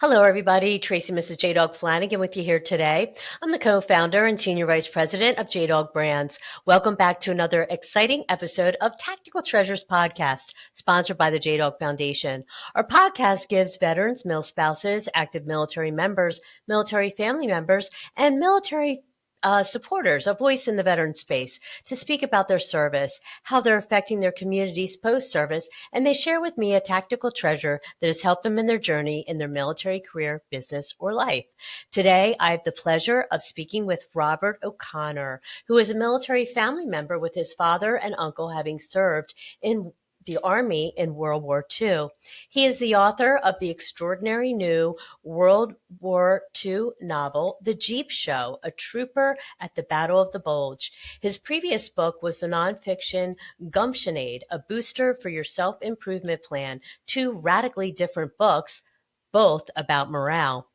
Hello, everybody. Tracy, Mrs. JDog Flanagan with you here today. I'm the co-founder and senior vice president of JDog Brands. Welcome back to another exciting episode of Tactical Treasures podcast, sponsored by the JDog Foundation. Our podcast gives veterans, mil spouses, active military members, military family members, and military supporters a voice in the veteran space to speak about their service, how they're affecting their communities post-service, and they share with me a tactical treasure that has helped them in their journey in their military career, business, or life. Today, I have the pleasure of speaking with Robert O'Connor, who is a military family member with his father and uncle having served in the Army in World War II. He is the author of the extraordinary new World War II novel, The Jeep Show, A Trooper at the Battle of the Bulge. His previous book was the nonfiction Gumptionade, A Booster for Your Self-Improvement Plan, two radically different books, both about morale.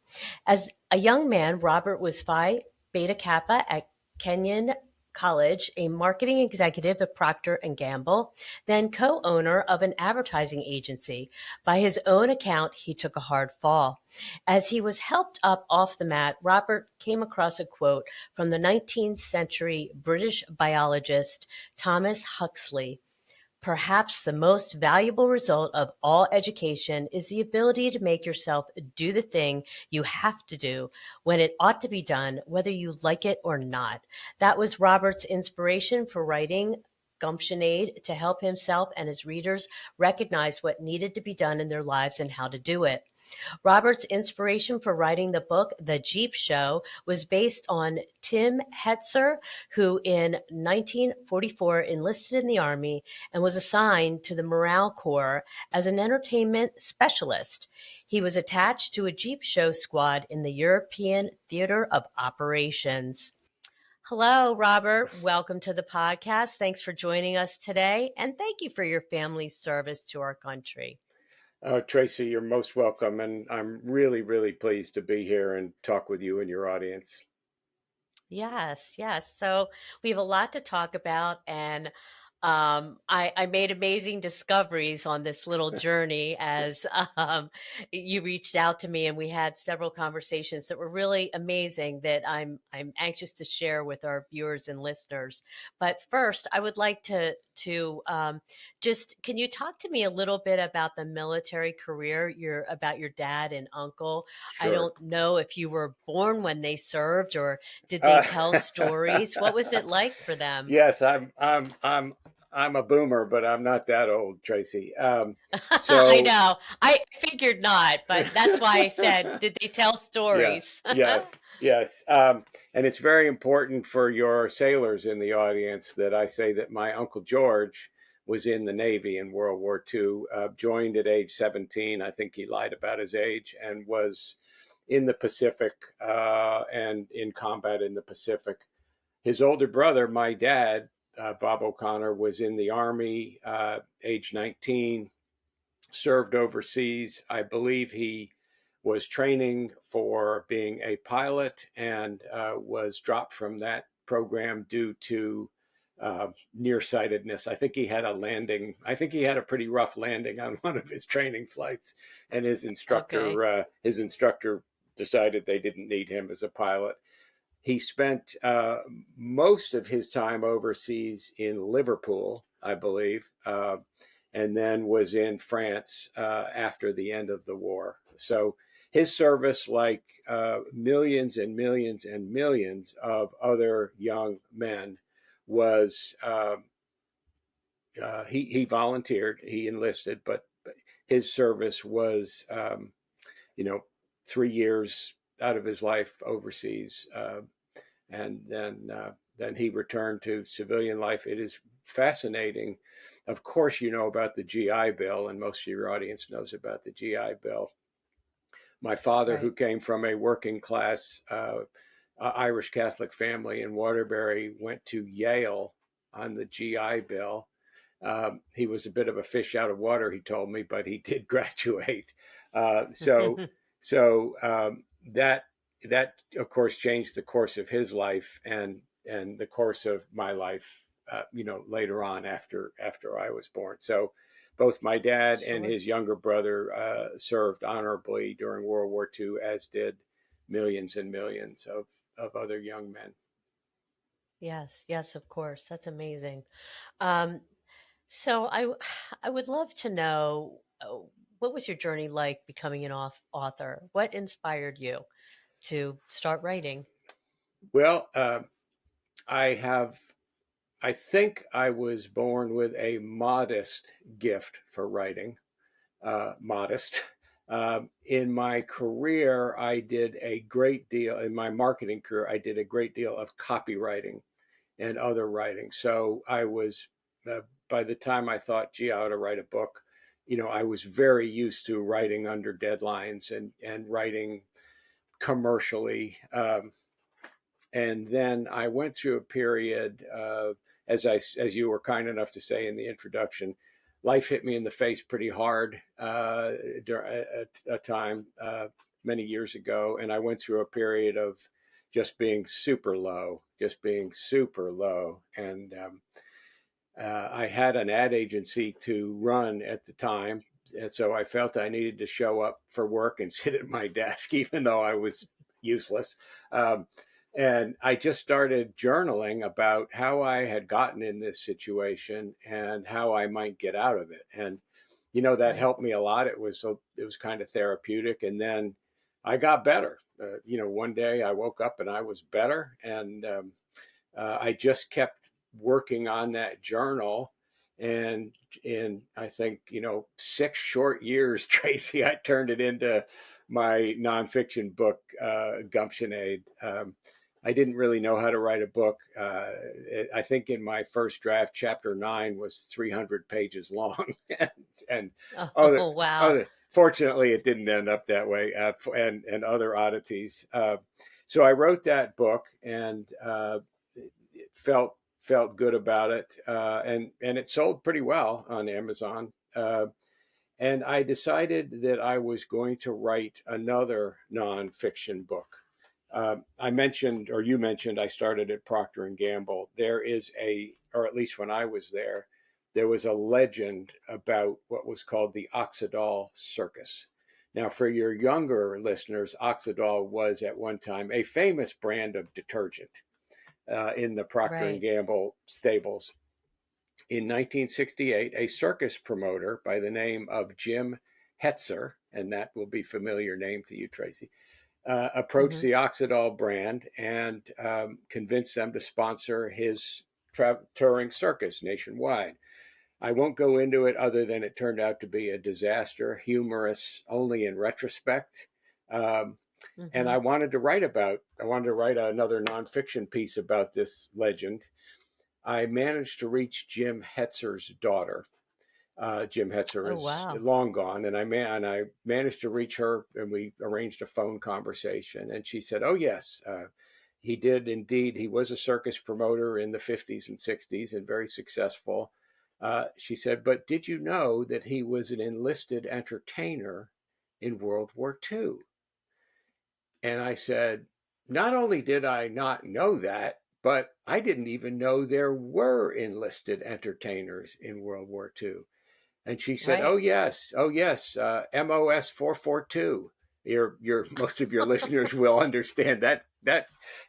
As a young man, Robert was Phi Beta Kappa at Kenyon College, a marketing executive at Procter & Gamble, then co-owner of an advertising agency. By his own account, he took a hard fall. As he was helped up off the mat, Robert came across a quote from the 19th century British biologist Thomas Huxley. Perhaps the most valuable result of all education is the ability to make yourself do the thing you have to do when it ought to be done, whether you like it or not. That was Robert's inspiration for writing Gumptionade to help himself and his readers recognize what needed to be done in their lives and how to do it. Robert's inspiration for writing the book, The Jeep Show, was based on Tim Hetzer, who in 1944 enlisted in the Army and was assigned to the Morale Corps as an entertainment specialist. He was attached to a Jeep Show squad in the European Theater of Operations. Hello, Robert. Welcome to the podcast. Thanks for joining us today, and thank you for your family's service to our country. Tracy, you're most welcome, and I'm really, really pleased to be here and talk with you and your audience. Yes, yes. So we have a lot to talk about, and I made amazing discoveries on this little journey as you reached out to me, and we had several conversations that were really amazing that I'm anxious to share with our viewers and listeners. But first, I would like to just can you talk to me a little bit about the military career, about your dad and uncle? I Sure. don't know if you were born when they served or did they Uh, tell stories? What was it like for them? yes, I'm a boomer, but I'm not that old, Tracy. I So know. I figured not, but that's why I said, did they tell yes, stories? yes, yes. And it's very important for your sailors in the audience that I say that my Uncle George was in the Navy in World War II, joined at age 17. I think he lied about his age and was in the Pacific and in combat in the Pacific. His older brother, my dad, Bob O'Connor, was in the Army, age 19, served overseas. I believe he was training for being a pilot and was dropped from that program due to nearsightedness. I think he had a landing. I think he had a pretty rough landing on one of his training flights, and Okay. his instructor decided they didn't need him as a pilot. He spent most of his time overseas in Liverpool, I believe, and then was in France after the end of the war. So his service, like millions and millions and millions of other young men, was he volunteered, he enlisted, but his service was you know 3 years out of his life overseas, and then he returned to civilian life. It is fascinating. Of course, you know about the GI Bill, and most of your audience knows about the GI Bill. My father, who Right. came from a working class Irish Catholic family in Waterbury, went to Yale on the GI Bill. He was a bit of a fish out of water, he told me, but he did graduate. Uh, so, so that of course changed the course of his life and the course of my life. Later on after I was born. So both my dad and Sure. his younger brother served honorably during World War II, as did millions and millions of other young men. Yes, yes, of course. That's amazing. Um, so I would love to know what was your journey like becoming an author? What inspired you to start writing? Well, I have, I think I was born with a modest gift for writing, modest. In my career, I did a great deal, in my marketing career, I did a great deal of copywriting and other writing. So I was, by the time I thought, gee, I ought to write a book, I was very used to writing under deadlines and writing commercially. And then I went through a period, as you were kind enough to say in the introduction, life hit me in the face pretty hard during a time many years ago, and I went through a period of just being super low, and I had an ad agency to run at the time, and so I felt I needed to show up for work and sit at my desk, even though I was useless. Um, and I just started journaling about how I had gotten in this situation and how I might get out of it. And that Right. helped me a lot. It was kind of therapeutic. And then I got better. One day I woke up and I was better, and I just kept working on that journal. And in, I think, 6 short years, Tracy, I turned it into my nonfiction book, Gumption Aid. I didn't really know how to write a book. I think in my first draft, chapter 9 was 300 pages long. And other, Oh, wow. other, fortunately, it didn't end up that way, and other oddities. So I wrote that book, and felt good about it, and it sold pretty well on Amazon. And I decided that I was going to write another nonfiction book. I mentioned, or you mentioned, I started at Procter and Gamble. There is or at least when I was there was a legend about what was called the Oxydol Circus. Now, for your younger listeners, Oxydol was at one time a famous brand of detergent in the Procter and Right. Gamble stables. In 1968, a circus promoter by the name of Jim Hetzer, and that will be a familiar name to you, Tracy, approached Hmm. the Oxydol brand and convinced them to sponsor his touring circus nationwide. I won't go into it other than it turned out to be a disaster, humorous only in retrospect. Um, and Hmm. I wanted to write another nonfiction piece about this legend. I managed to reach Jim Hetzer's daughter. Jim Hetzer Oh, is wow. long gone, and I managed to reach her, and we arranged a phone conversation. And she said, "Oh yes, he did indeed. He was a circus promoter in the 50s and 60s, and very successful." She said, "But did you know that he was an enlisted entertainer in World War II?" And I said, "Not only did I not know that, but I didn't even know there were enlisted entertainers in World War II." And she said, Right. oh yes, MOS 442." Your most of your listeners will understand that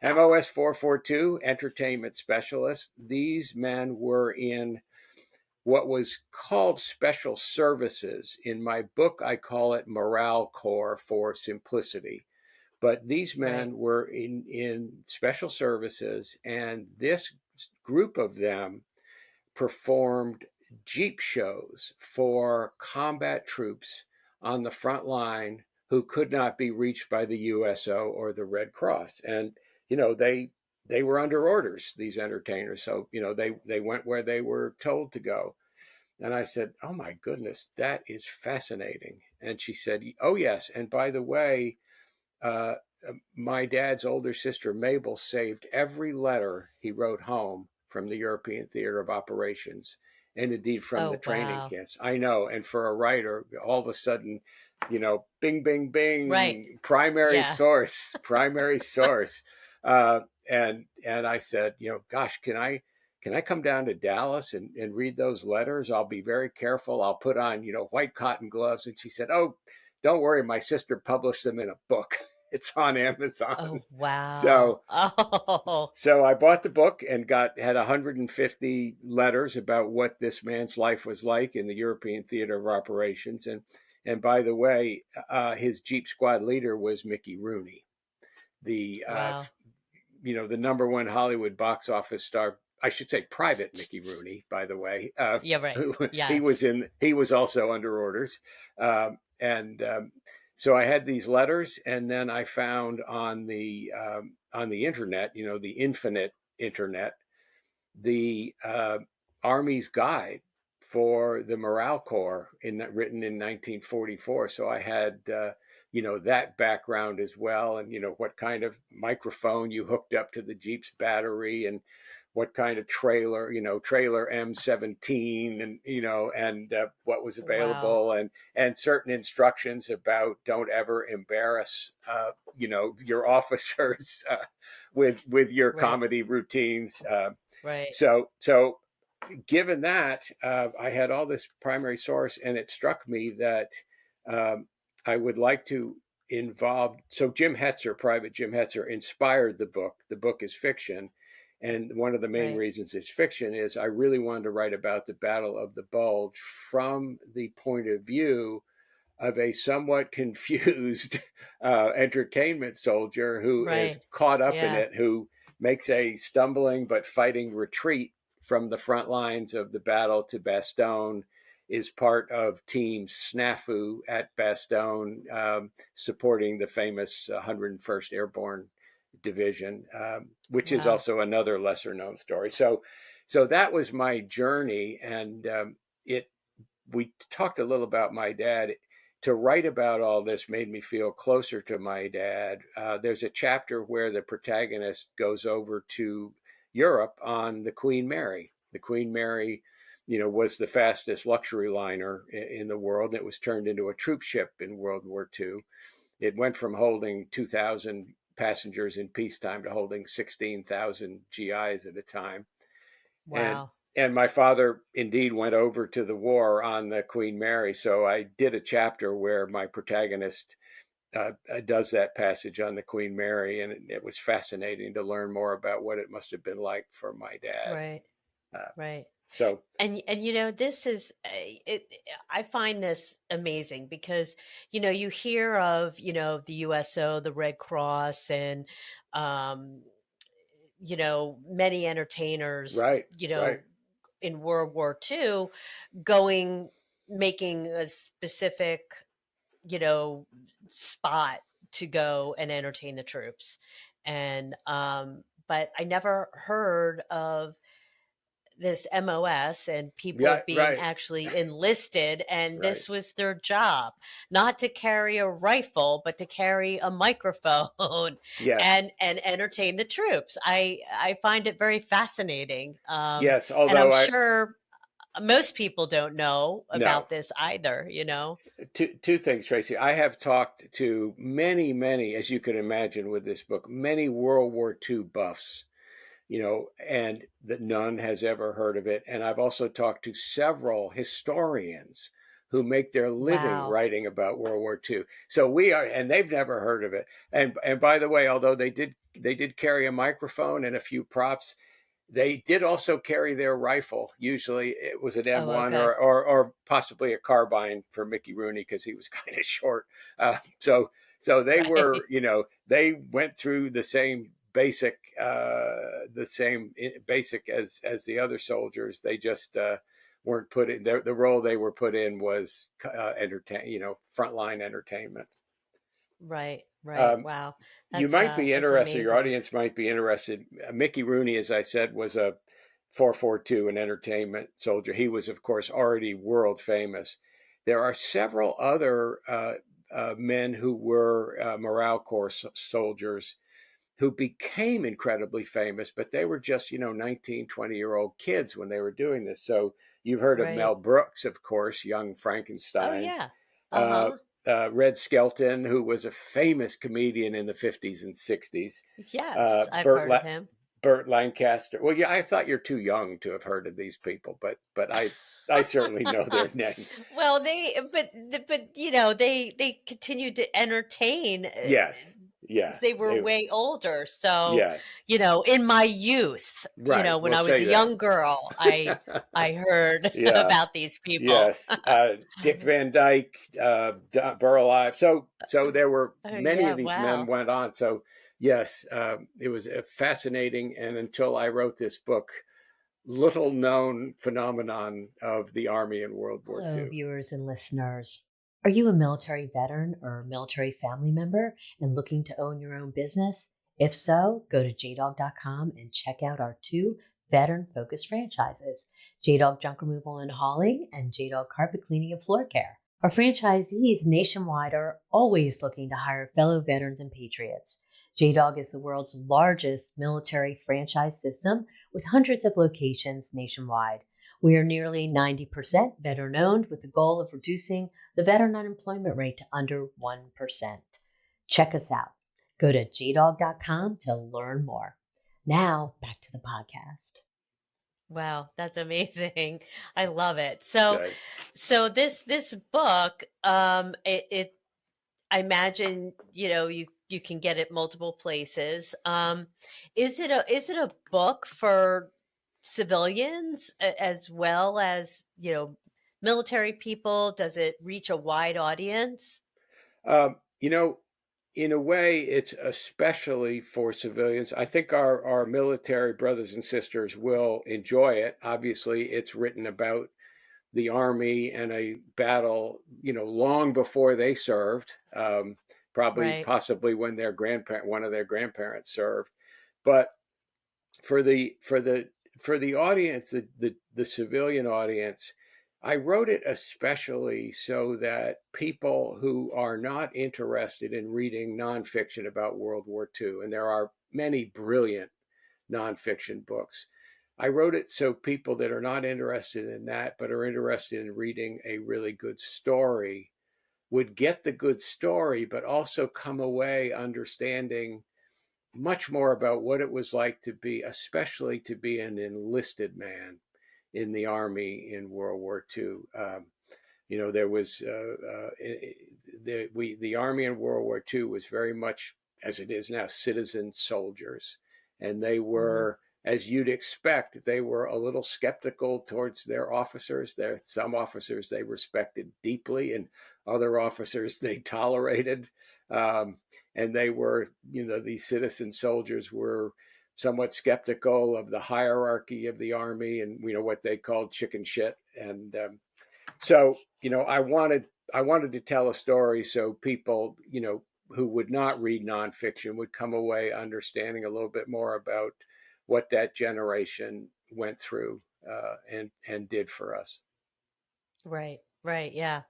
MOS 442 entertainment specialists. These men were in what was called special services. In my book, I call it Morale Corps for simplicity. But these Right. men were in special services, and this group of them performed Jeep shows for combat troops on the front line who could not be reached by the USO or the Red Cross. And, they were under orders, these entertainers. So, they went where they were told to go. And I said, "Oh my goodness, that is fascinating." And she said, "Oh yes. And by the way, uh, my dad's older sister Mabel saved every letter he wrote home from the European Theater of Operations, and indeed from the Oh, training wow. camps." I know. And for a writer, all of a sudden, bing, bing, Right. bing, primary Yeah. source, primary source. And I said, "Gosh, can I?" can I come down to Dallas and read those letters? I'll be very careful. I'll put on, white cotton gloves. And she said, oh, don't worry. My sister published them in a book. It's on Amazon. Oh, wow. So Oh, so I bought the book and had 150 letters about what this man's life was like in the European theater of operations. And by the way, his Jeep Squad leader was Mickey Rooney, the wow. the number one Hollywood box office star. I should say private Mickey Rooney, by the way. Yeah, right. Who Yes. he was also under orders. And So I had these letters, and then I found on the internet, the infinite internet, the Army's guide for the Morale Corps written in 1944. So I had that background as well, and what kind of microphone you hooked up to the Jeep's battery, and what kind of trailer M17, and what was Wow. available, and certain instructions about don't ever embarrass your officers with your Right. comedy routines. Right. So given that, I had all this primary source, and it struck me that um, I would like to involve. So Private Jim Hetzer, inspired the book. The book is fiction. And one of the main Right. reasons it's fiction is I really wanted to write about the Battle of the Bulge from the point of view of a somewhat confused entertainment soldier who is Right. caught up in Yeah. it, who makes a stumbling but fighting retreat from the front lines of the battle to Bastogne, is part of Team Snafu at Bastogne, supporting the famous 101st Airborne Division, which is Wow. also another lesser known story. So that was my journey, and it we talked a little about my dad. To write about all this made me feel closer to my dad. There's a chapter where the protagonist goes over to Europe on the Queen Mary. The Queen Mary, was the fastest luxury liner in the world. It was turned into a troop ship in World War II. It went from holding 2,000 passengers in peacetime to holding 16,000 GIs at a time. and Wow. and my father indeed went over to the war on the Queen Mary. So I did a chapter where my protagonist does that passage on the Queen Mary, and it was fascinating to learn more about what it must have been like for my dad. Right. Uh, Right. so And this is I find this amazing because you hear of the USO, the Red Cross, and um many entertainers right, right, in World War II going making a specific you know spot to go and entertain the troops. And but I never heard of this MOS and people yeah, being right, actually enlisted, and right. this was their job, not to carry a rifle but to carry a microphone Yes, and entertain the troops. I find it very fascinating, yes. and I'm Although I sure most people don't know no, about this either. two things, Tracy. I have talked to many, as you can imagine, with this book, many World War II buffs, and that none has ever heard of it. And I've also talked to several historians who make their living Wow. writing about World War II. So and they've never heard of it. And by the way, although they did carry a microphone and a few props, they did also carry their rifle. Usually it was an Oh, M1 okay. or possibly a carbine for Mickey Rooney because he was kind of short. So they Right. were, they went through the same basic as the other soldiers. They just weren't put in. The role they were put in was frontline entertainment. Right. Right. Um, Wow. you might be That's interested, your amazing. audience might be interested. Mickey Rooney, as I said, was a 442, an entertainment soldier. He was, of course, already world famous. There are several other men who were morale corps soldiers who became incredibly famous, but they were just, 19, 20-year-old kids when they were doing this. So you've heard of Mel Right. Brooks, of course, young Oh, Frankenstein. yeah. Uh, Uh-huh. Red Skelton, who was a famous comedian in the 50s and 60s. Yes, I've Burt, heard of him. Burt Lancaster. Well, yeah, I thought you're too young to have heard of these people, but I certainly know their names. Well, but they continued to entertain Yes, yeah, since they were they, way older. So, yes, in my youth, right. when We'll I was say a that. young girl, I heard Yeah, about these people. yes. Dick Van Dyke, Burl Ives. So there were Oh many yeah, of these men wow. went on. So yes, it was a fascinating. And until I wrote this book, little known phenomenon of the Army in World War Hello, II. viewers and listeners. Are you a military veteran or military family member and looking to own your own business? If so, go to jdog.com and check out our two veteran focused franchises, JDog Junk Removal and Hauling and JDog Carpet Cleaning and Floor Care. Our franchisees nationwide are always looking to hire fellow veterans and patriots. JDog is the world's largest military franchise system with hundreds of locations nationwide. We are nearly 90% veteran owned with the goal of reducing the veteran unemployment rate to under 1%. Check us out. Go to jdog.com to learn more. Now, back to the podcast. Wow, that's amazing. I love it. So Okay. so this book it I imagine, you can get it multiple places. Is it a book for civilians as well as, military people? Does it reach a wide audience? You know, in a way, it's especially for civilians. I think our military brothers and sisters will enjoy it. Obviously, it's written about the Army and a battle, long before they served, probably Right. possibly when one of their grandparents served. But for the audience, the civilian audience, I wrote it especially so that people who are not interested in reading nonfiction about World War II, and there are many brilliant nonfiction books. I wrote it so people that are not interested in that, but are interested in reading a really good story, would get the good story, but also come away understanding much more about what it was like to be, especially to be an enlisted man in the Army in World War II. There was the Army in World War II was very much, as it is now, citizen soldiers, and they Hmm. were, as you'd expect, they were a little skeptical towards their officers. There, some officers they respected deeply, and other officers they tolerated. Um, and they were, these citizen soldiers were somewhat skeptical of the hierarchy of the army and what they called chicken shit. And so I wanted to tell a story so people who would not read nonfiction would come away understanding a little bit more about what that generation went through and did for us. Right. Right. Yeah.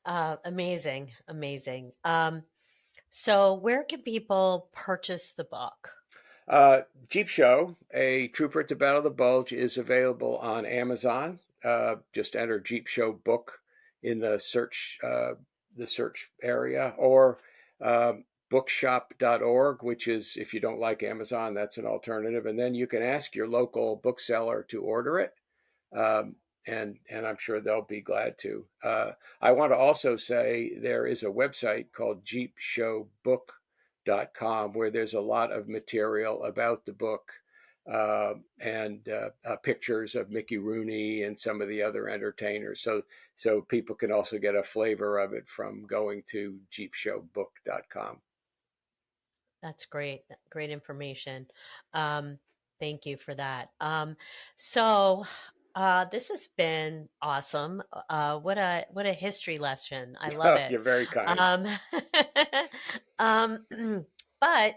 Amazing. Amazing. So where can people purchase the book? Jeep Show, A Trooper at the Battle of the Bulge, is available on Amazon. Just enter Jeep Show book in the search area, or bookshop.org, which is, if you don't like Amazon, that's an alternative. And then you can ask your local bookseller to order it. Um, and I'm sure they'll be glad to. I want to also say there is a website called jeepshowbook.com where there's a lot of material about the book, and pictures of Mickey Rooney and some of the other entertainers. So people can also get a flavor of it from going to jeepshowbook.com. That's great. Great information. Um, Thank you for that. So this has been awesome. What a history lesson. I love it. You're very kind. Um, um, but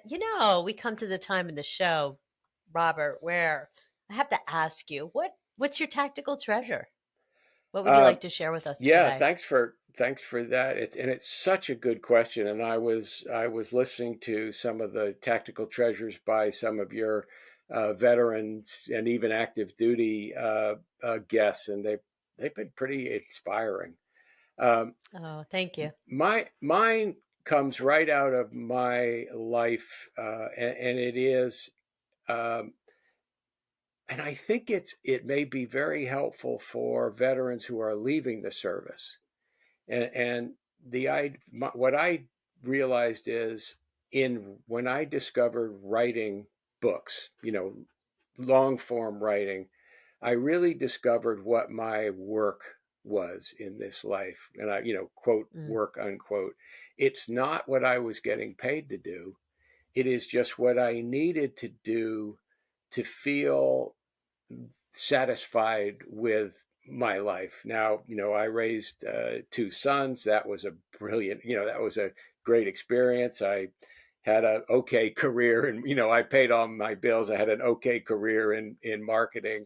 we come to the time in the show, Robert, where I have to ask you, what's your tactical treasure? What would you Uh, like to share with us Yeah, today? thanks for that. It's such a good question, and I was listening to some of the tactical treasures by some of your veterans and even active duty guests, and they've been pretty inspiring. Um, Oh, thank you. mine comes right out of my life, and it is Um, and I think it may be very helpful for veterans who are leaving the service. And what I realized is in when I discovered writing books, long form writing, I really discovered what my work was in this life. And I, quote, Mm, work, unquote. It's not what I was getting paid to do. It is just what I needed to do to feel satisfied with my life. Now, I raised two sons. That was a brilliant, that was a great experience. I had an okay career, and I paid all my bills. I had an okay career in marketing.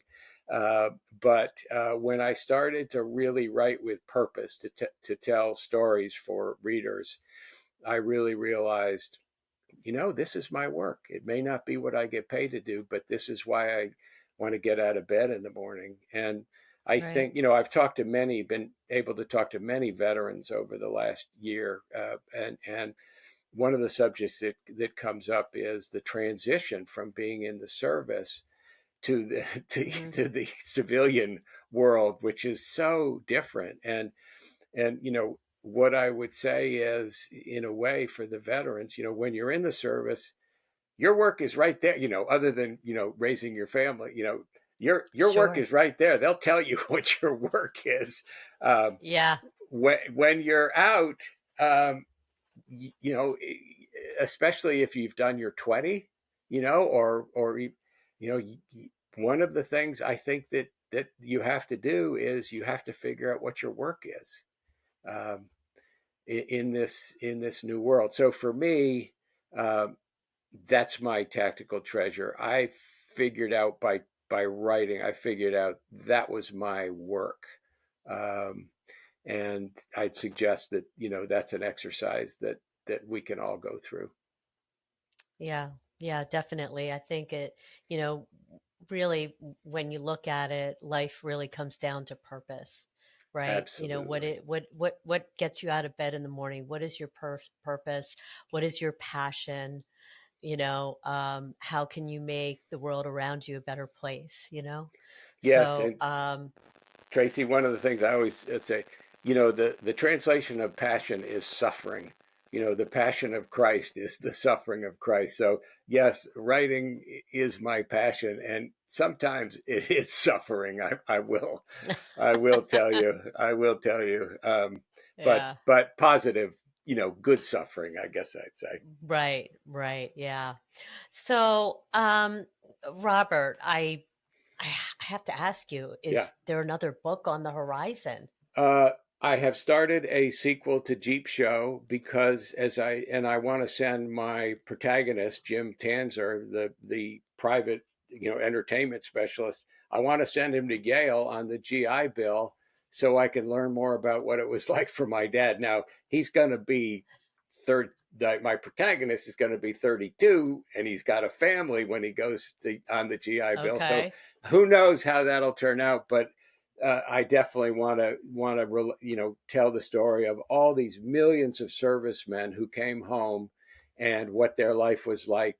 But when I started to really write with purpose to tell stories for readers, I really realized, this is my work. It may not be what I get paid to do, but this is why I want to get out of bed in the morning. And I right. think, I've been able to talk to many veterans over the last year. And one of the subjects that comes up is the transition from being in the service to the Mm, to the civilian world, which is so different. And what I would say is, in a way, for the veterans, when you're in the service, your work is right there. Other than raising your family, your work sure. is right there. They'll tell you what your work is. Um, Yeah, when you're out, um, you know, especially if you've done your 20, or one of the things I think that you have to do is you have to figure out what your work is. Um, in this new world. So for me, um, that's my tactical treasure. I figured out by writing. I figured out that was my work, um, and I'd suggest that that's an exercise that we can all go through. yeah, yeah, definitely. I think it, you know, really, when you look at it, life really comes down to purpose, right? Absolutely. What gets you out of bed in the morning? What is your purpose? What is your passion? How can you make the world around you a better place? Yes, So, and Tracy, one of the things I always say, the translation of passion is suffering. The passion of Christ is the suffering of Christ. So, yes, writing is my passion, and sometimes it is suffering. I will tell you, I will tell you. But yeah, but positive, good suffering, I guess I'd say. right, right, yeah. So, Robert, I have to ask you, Yeah. is there another book on the horizon? Uh, I have started a sequel to Jeep Show because I want to send my protagonist Jim Tanzer, the private entertainment specialist. I want to send him to Yale on the GI Bill so I can learn more about what it was like for my dad. Now he's going to be third. My protagonist is going to be 32, and he's got a family when he goes on the GI Bill. So Okay, who knows how that'll turn out, but I definitely tell the story of all these millions of servicemen who came home and what their life was like,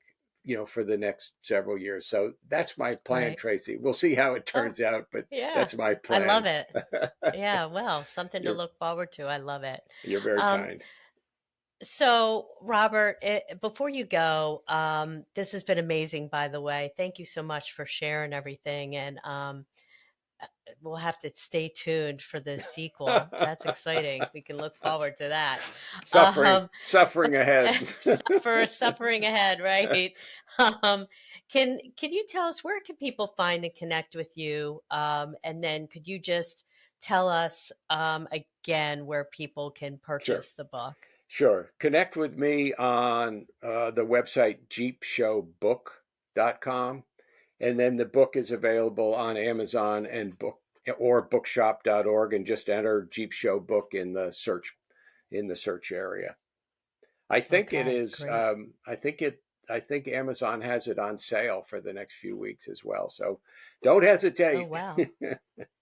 for the next several years. So that's my plan, right. Tracy. We'll see how it Oh, turns out, but yeah. that's my I love plan. it. Yeah, well, something to you're look forward to. I love it. you're very Um, kind. so, Robert, before you go, this has been amazing, by the way. Thank you so much for sharing everything. And we'll have to stay tuned for the sequel. That's exciting. We can look forward to that. suffering Um, suffering but ahead. suffering ahead, right? Um, can you tell us, where can people find and connect with you? And then could you just tell us again where people can Sure. purchase the book? Sure. Connect with me on the website jeepshowbook.com. And then the book is available on Amazon and bookshop.org, and just enter Jeep Show Book in the search area. I think it Okay, is. great. I think Amazon has it on sale for the next few weeks as well. So don't Oh, hesitate. wow.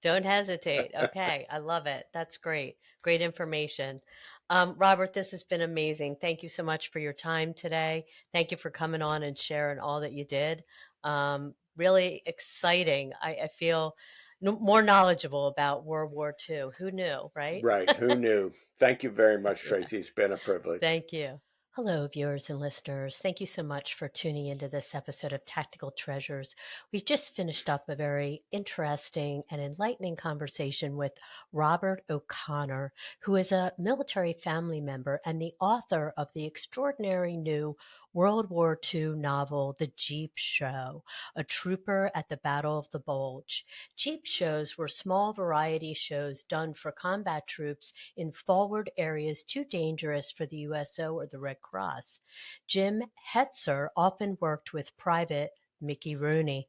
Don't hesitate. Okay, I love it. That's great. Great information. Robert, this has been amazing. Thank you so much for your time today. Thank you for coming on and sharing all that you did. Really exciting. I feel more knowledgeable about World War II. Who knew, right? Right. Who knew? Thank you very much, Yeah. Tracy. It's been a privilege. Thank you. Hello, viewers and listeners. Thank you so much for tuning into this episode of Tactical Treasures. We've just finished up a very interesting and enlightening conversation with Robert O'Connor, who is a military family member and the author of the extraordinary new World War II novel, The Jeep Show, A Trooper at the Battle of the Bulge. Jeep shows were small variety shows done for combat troops in forward areas too dangerous for the USO or the Red Cross. Jim Hetzer often worked with Private Mickey Rooney.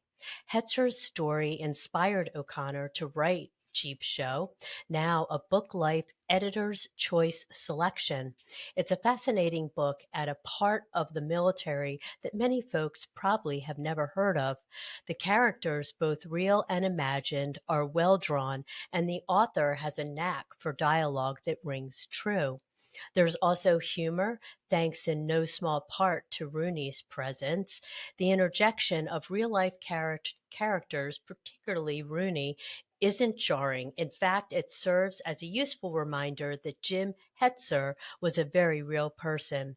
Hetzer's story inspired O'Connor to write Jeep Show, now a Book Life Editor's Choice selection. It's a fascinating book at a part of the military that many folks probably have never heard of. The characters, both real and imagined, are well drawn, and the author has a knack for dialogue that rings true. There's also humor, thanks in no small part to Rooney's presence. The interjection of real life characters, particularly Rooney, isn't jarring. In fact, it serves as a useful reminder that Jim Hetzer was a very real person.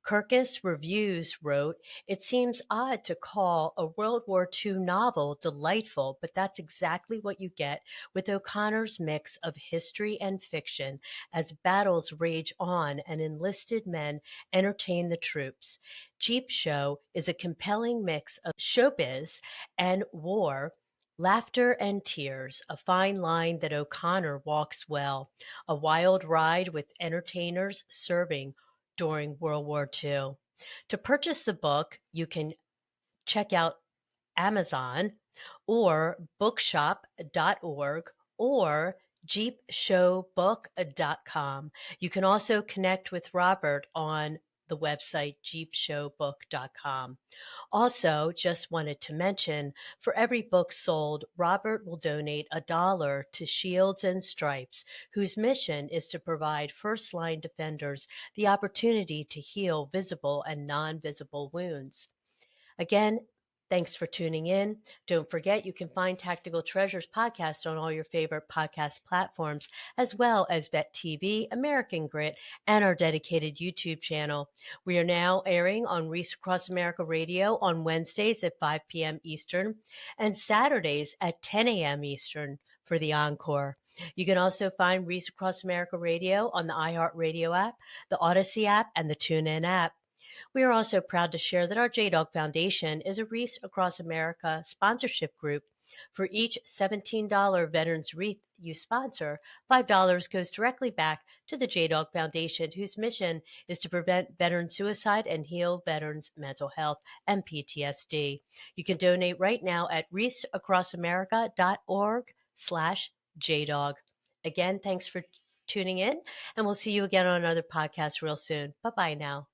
Kirkus Reviews wrote, "It seems odd to call a World War II novel delightful, but that's exactly what you get with O'Connor's mix of history and fiction as battles rage on and enlisted men entertain the troops. Jeep Show is a compelling mix of showbiz and war, laughter and tears, a fine line that O'Connor walks well, a wild ride with entertainers serving during World War II. To purchase the book, you can check out Amazon or bookshop.org or jeepshowbook.com. You can also connect with Robert on the website jeepshowbook.com. Also, just wanted to mention, for every book sold, Robert will donate $1 to Shields and Stripes, whose mission is to provide first-line defenders the opportunity to heal visible and non-visible wounds. Again, thanks for tuning in. Don't forget, you can find Tactical Treasures podcast on all your favorite podcast platforms, as well as Vet TV, American Grit, and our dedicated YouTube channel. We are now airing on Reese Across America Radio on Wednesdays at 5 p.m. Eastern and Saturdays at 10 a.m. Eastern for the encore. You can also find Reese Across America Radio on the iHeartRadio app, the Odyssey app, and the TuneIn app. We are also proud to share that our JDog Foundation is a Reese Across America sponsorship group. For each $17 Veterans Wreath you sponsor, $5 goes directly back to the JDog Foundation, whose mission is to prevent veteran suicide and heal veterans' mental health and PTSD. You can donate right now at reacheacrossamerica.org/JDog. Again, thanks for tuning in, and we'll see you again on another podcast real soon. Bye-bye now.